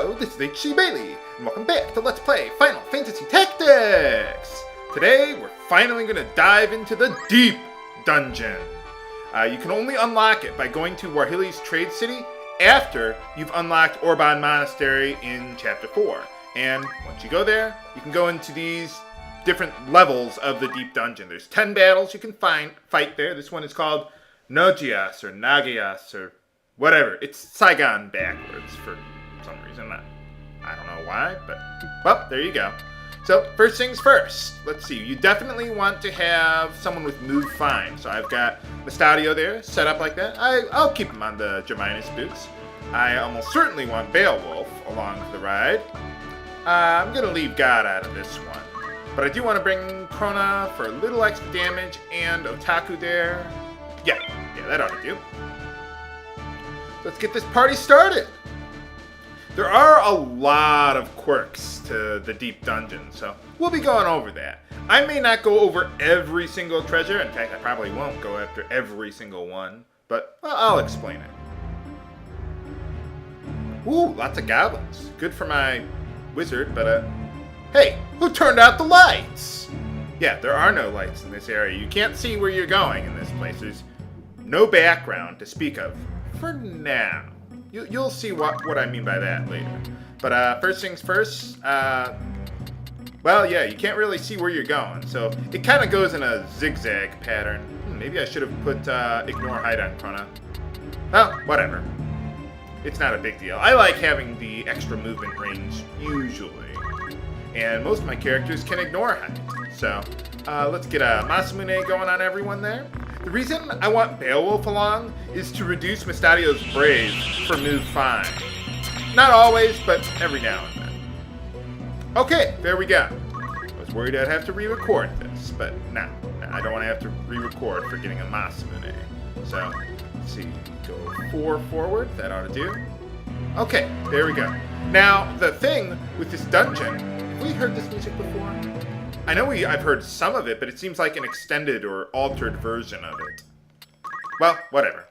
Hello, this is H.C. Bailey, and welcome back to Let's Play Final Fantasy Tactics! Today, we're finally going to dive into the Deep Dungeon. You can only unlock it by going to Warhili's Trade City after you've unlocked Orban Monastery in Chapter 4. And once you go there, you can go into these different levels of the Deep Dungeon. There's 10 battles you can fight there. This one is called Nogias or Nagias or whatever. It's Saigon backwards for some reason. I don't know why, but, well, there you go. So, first things first. Let's see. You definitely want to have someone with Move Fine. So I've got Mustadio there, set up like that. I'll keep him on the Germinus boots. I almost certainly want Beowulf along for the ride. I'm going to leave God out of this one. But I do want to bring Krona for a little extra damage and Otaku there. Yeah, that ought to do. Let's get this party started. There are a lot of quirks to the Deep Dungeon, so we'll be going over that. I may not go over every single treasure. In fact, I probably won't go after every single one, but well, I'll explain it. Ooh, lots of goblins. Good for my wizard, but hey, who turned out the lights? Yeah, there are no lights in this area. You can't see where you're going in this place. There's no background to speak of for now. You'll see what I mean by that later. But first things first, well, yeah, you can't really see where you're going. So it kind of goes in a zigzag pattern. Maybe I should have put Ignore Hide on Krona. Well, whatever. It's not a big deal. I like having the extra movement range, usually. And most of my characters can ignore hide. So let's get a Masamune going on everyone there. The reason I want Beowulf along is to reduce Mustadio's Brave for Move Fine. Not always, but every now and then. Okay, there we go. I was worried I'd have to re-record this, but nah, I don't want to have to re-record for getting a Masamune. So, let's see, go 4 forward, that ought to do. Okay, there we go. Now, the thing with this dungeon, have we heard this music before? I know I've heard some of it, but it seems like an extended or altered version of it. Well, whatever.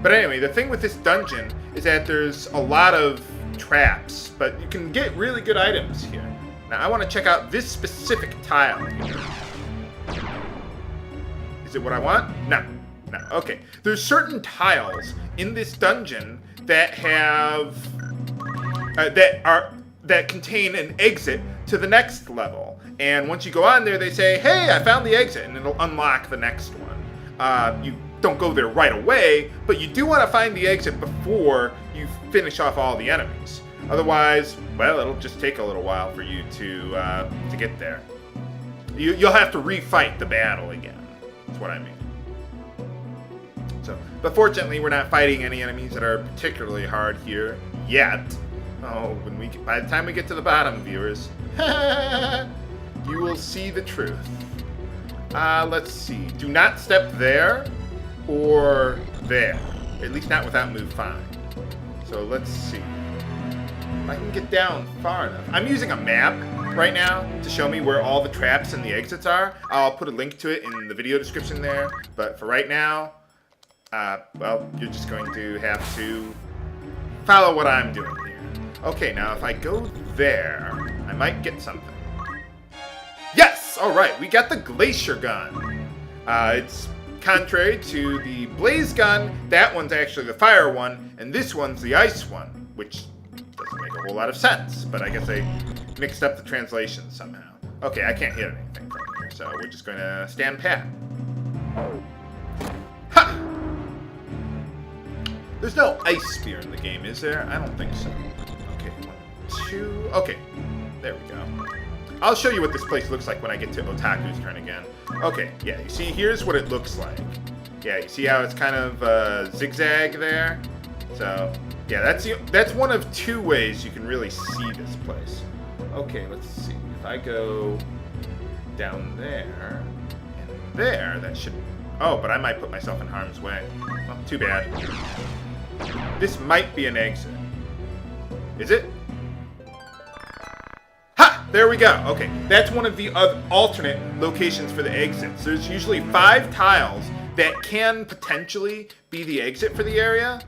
But anyway, the thing with this dungeon is that there's a lot of traps, but you can get really good items here. Now, I want to check out this specific tile here. Is it what I want? No. Okay. There's certain tiles in this dungeon that have... that contain an exit to the next level. And once you go on there, they say, hey, I found the exit, and it'll unlock the next one. You don't go there right away, but you do want to find the exit before you finish off all the enemies. Otherwise, well, it'll just take a little while for you to get there. You'll have to refight the battle again. That's what I mean. So, but fortunately, we're not fighting any enemies that are particularly hard here yet. Oh, by the time we get to the bottom, viewers, you will see the truth. Let's see. Do not step there or there. At least not without Move Fine. So let's see. If I can get down far enough. I'm using a map right now to show me where all the traps and the exits are. I'll put a link to it in the video description there. But for right now, well, you're just going to have to follow what I'm doing here. Okay, now if I go there, I might get something. Yes! Alright, we got the Glacier Gun. It's contrary to the Blaze Gun. That one's actually the fire one, and this one's the ice one, which doesn't make a whole lot of sense, but I guess I mixed up the translations somehow. Okay, I can't hit anything from here, so we're just going to stand pat. Ha! There's no ice spear in the game, is there? I don't think so. Okay, 1, 2... Okay, there we go. I'll show you what this place looks like when I get to Otaku's turn again. Okay, yeah, you see, here's what it looks like. Yeah, you see how it's kind of zigzag there? So, yeah, that's one of 2 ways you can really see this place. Okay, let's see. If I go down there and there, that should... Oh, but I might put myself in harm's way. Well, too bad. This might be an exit. Is it? Ha! There we go. Okay, that's one of the alternate locations for the exits. There's usually 5 tiles that can potentially be the exit for the area,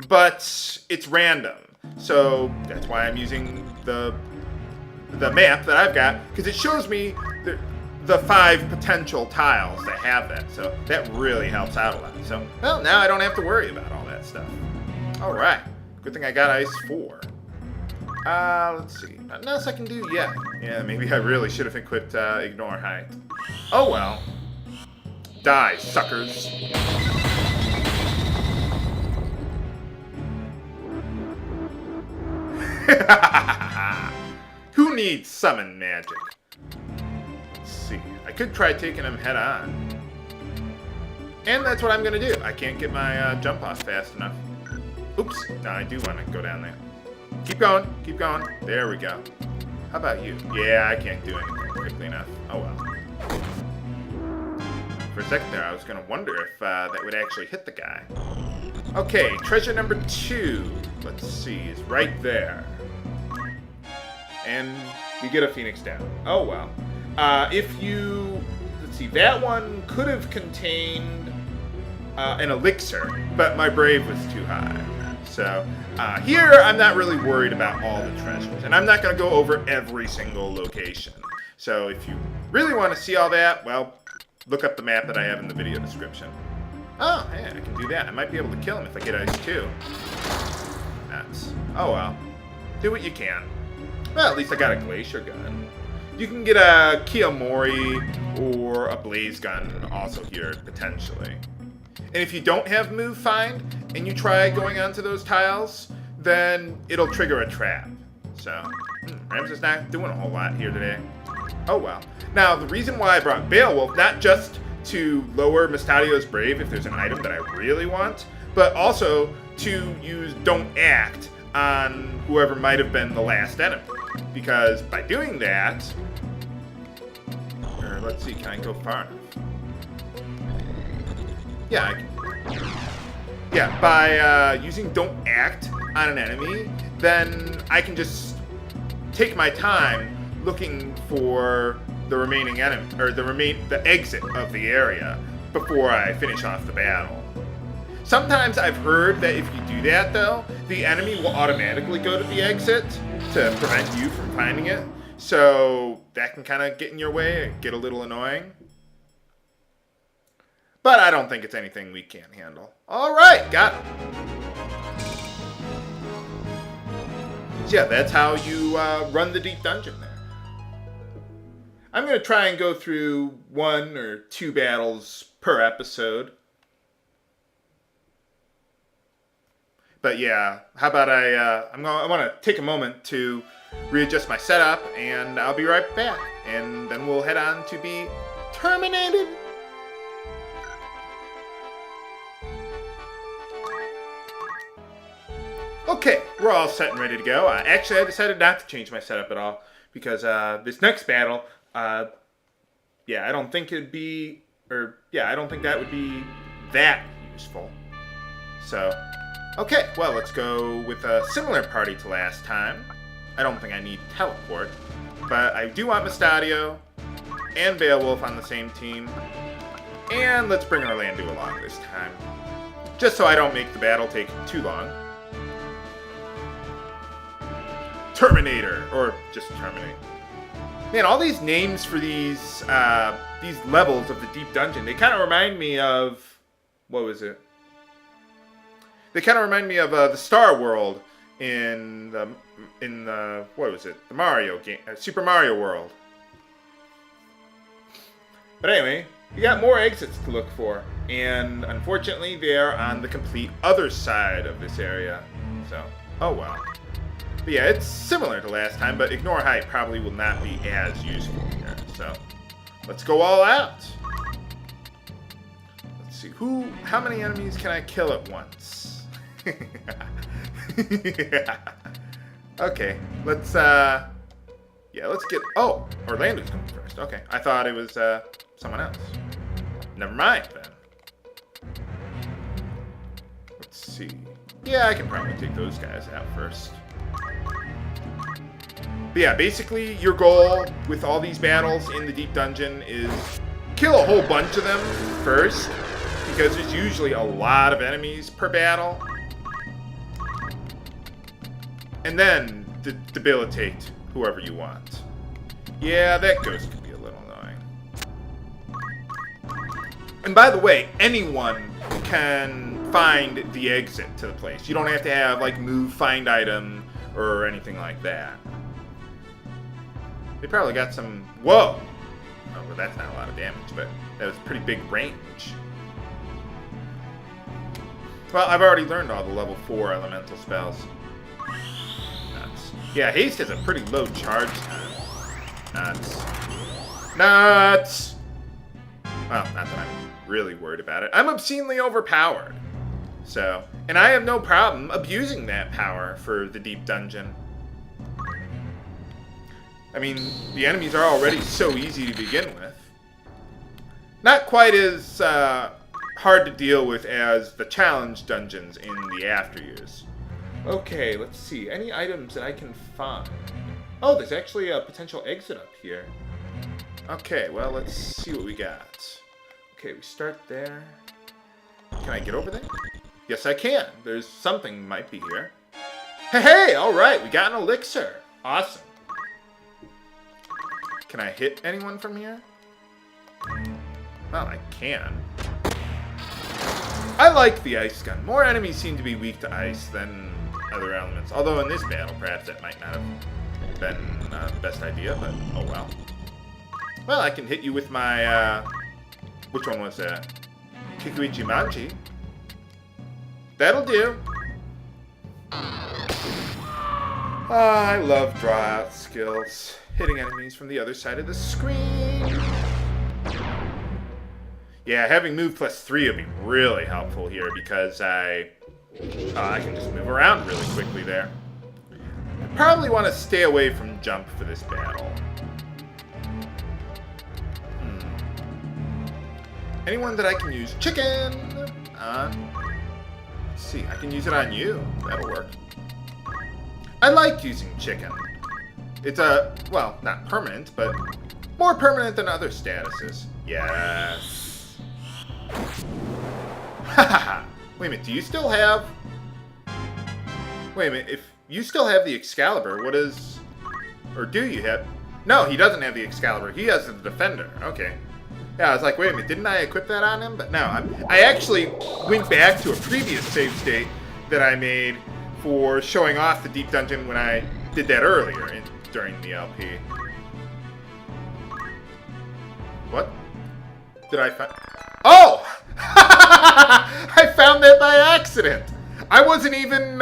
but it's random. So that's why I'm using the map that I've got, because it shows me the 5 potential tiles that have that. So that really helps out a lot. So, well, now I don't have to worry about all that stuff. All right. Good thing I got Ice 4. Let's see. Nothing else I can do yet. Yeah, maybe I really should have equipped Ignore Height. Oh well. Die, suckers. Who needs summon magic? Let's see. I could try taking him head on. And that's what I'm gonna do. I can't get my jump off fast enough. Oops. No, I do want to go down there. Keep going. Keep going. There we go. How about you? Yeah, I can't do anything quickly enough. Oh well. For a second there, I was gonna wonder if that would actually hit the guy. Okay, treasure number 2. Let's see, is right there. And we get a Phoenix down. Oh well. If you... Let's see, that one could have contained an elixir, but my brave was too high. So, here I'm not really worried about all the treasures. And I'm not going to go over every single location. So if you really want to see all that, well, look up the map that I have in the video description. Oh, yeah, I can do that. I might be able to kill him if I get Ice 2. Nuts. Oh well. Do what you can. Well, at least I got a Glacier Gun. You can get a Kiyomori or a Blaze Gun also here, potentially. And if you don't have Move Find, and you try going onto those tiles, then it'll trigger a trap. So, Rams is not doing a whole lot here today. Oh well. Now, the reason why I brought Beowulf, not just to lower Mustadio's Brave if there's an item that I really want, but also to use Don't Act on whoever might have been the last enemy. Because by doing that, or let's see, can I go far enough? Yeah, I can. Yeah, by using Don't Act on an enemy, then I can just take my time looking for the remaining enemy, or the exit of the area before I finish off the battle. Sometimes I've heard that if you do that, though, the enemy will automatically go to the exit to prevent you from finding it. So that can kind of get in your way and get a little annoying. But I don't think it's anything we can't handle. All right, got it. So yeah, that's how you run the deep dungeon there. I'm going to try and go through 1 or 2 battles per episode. But yeah, how about I want to take a moment to readjust my setup, and I'll be right back. And then we'll head on to be terminated. Okay, we're all set and ready to go. Actually, I decided not to change my setup at all because this next battle, yeah, I don't think it'd be, I don't think that would be that useful. So, okay, well, let's go with a similar party to last time. I don't think I need teleport, but I do want Mustadio and Beowulf on the same team. And let's bring Orlando along this time, just so I don't make the battle take too long. Terminator, or just Terminate. Man, all these names for these levels of the deep dungeon, they kind of remind me of, what was it? They kind of remind me of the Star World in the what was it? The Mario game, Super Mario World. But anyway, you got more exits to look for, and unfortunately, they are on the complete other side of this area. So, oh well. But yeah, it's similar to last time, but Ignore Height probably will not be as useful here. So, let's go all out. Let's see, how many enemies can I kill at once? Yeah. Okay, let's get, oh, Orlando's coming first. Okay, I thought it was, someone else. Never mind, then. Let's see. Yeah, I can probably take those guys out first. But yeah, basically your goal with all these battles in the deep dungeon is kill a whole bunch of them first, because there's usually a lot of enemies per battle. and then debilitate whoever you want. Yeah, that ghost could be a little annoying. And by the way, anyone can find the exit to the place. You don't have to have, like, move, find item, or anything like that. They probably got some... Whoa! Oh, well, that's not a lot of damage, but that was pretty big range. Well, I've already learned all the level 4 elemental spells. Nuts. Yeah, haste has a pretty low charge time. Nuts. Nuts! Well, not that I'm really worried about it. I'm obscenely overpowered. So, and I have no problem abusing that power for the deep dungeon. I mean, the enemies are already so easy to begin with. Not quite as hard to deal with as the challenge dungeons in the after years. Okay, let's see. Any items that I can find? Oh, there's actually a potential exit up here. Okay, well, let's see what we got. Okay, we start there. Can I get over there? Yes, I can. There's something might be here. Hey, all right, we got an elixir. Awesome. Can I hit anyone from here? Well, I can. I like the ice gun. More enemies seem to be weak to ice than other elements. Although in this battle, perhaps that might not have been the best idea, but oh well. Well, I can hit you with my, which one was that? Kikuichi Manji. That'll do. I love draw out skills. Hitting enemies from the other side of the screen. Yeah, having move +3 would be really helpful here because I can just move around really quickly there. I probably want to stay away from jump for this battle. Anyone that I can use chicken on? Let's see, I can use it on you. That'll work. I like using chicken. It's well, not permanent, but more permanent than other statuses. Yes. Hahaha. Wait a minute, do you still have... Wait a minute, if you still have the Excalibur, what is... Or do you have... No, he doesn't have the Excalibur. He has the Defender. Okay. Yeah, I was like, wait a minute, didn't I equip that on him? But no, I actually went back to a previous save state that I made for showing off the Deep Dungeon when I did that earlier during the LP. What? Did I find... Oh! I found that by accident! I wasn't even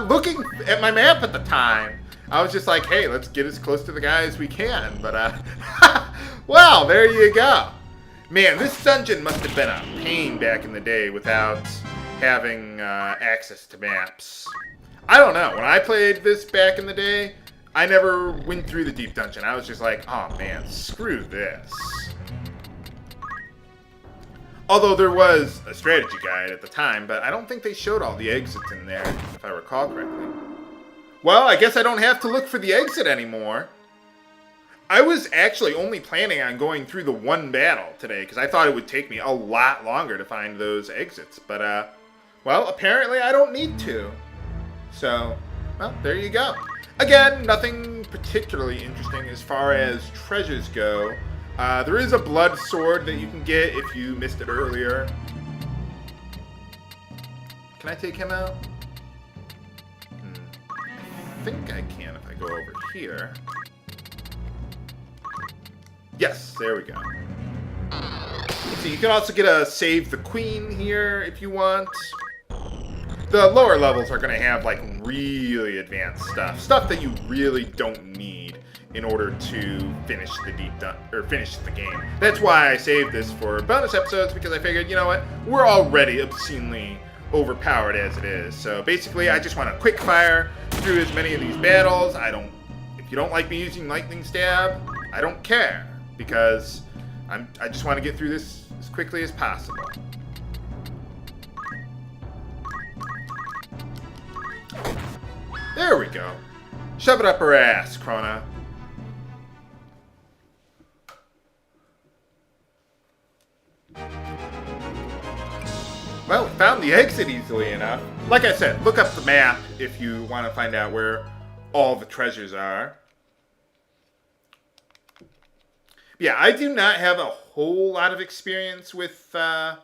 looking at my map at the time. I was just like, hey, let's get as close to the guy as we can. But, well, there you go. Man, this dungeon must have been a pain back in the day without having access to maps. I don't know. When I played this back in the day, I never went through the deep dungeon. I was just like, oh man, screw this. Although there was a strategy guide at the time, but I don't think they showed all the exits in there, if I recall correctly. Well, I guess I don't have to look for the exit anymore. I was actually only planning on going through the one battle today, because I thought it would take me a lot longer to find those exits. But, well, apparently I don't need to. So, well, there you go. Again, nothing particularly interesting as far as treasures go. There is a blood sword that you can get if you missed it earlier. Can I take him out? I think I can if I go over here. Yes, there we go. So you can also get a Save the Queen here if you want. The lower levels are going to have like really advanced stuff that you really don't need in order to finish the game. That's why I saved this for bonus episodes, because I figured, you know what, we're already obscenely overpowered as it is. So basically, I just want to quick fire through as many of these battles. If you don't like me using lightning stab, I don't care, because I just want to get through this as quickly as possible. There we go. Shove it up her ass, Krona. Well, we found the exit easily enough. Like I said, look up the map if you want to find out where all the treasures are. Yeah, I do not have a whole lot of experience with the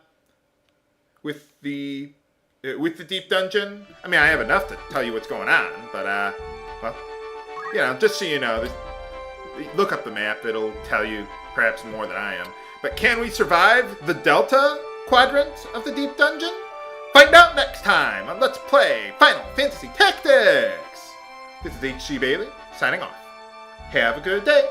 deep dungeon. I mean, I have enough to tell you what's going on, but well, you know, just so you know, look up the map. It'll tell you perhaps more than I am. But can we survive the Delta quadrant of the deep dungeon? Find out next time on Let's Play Final Fantasy Tactics. This is HG Bailey signing off. Have a good day.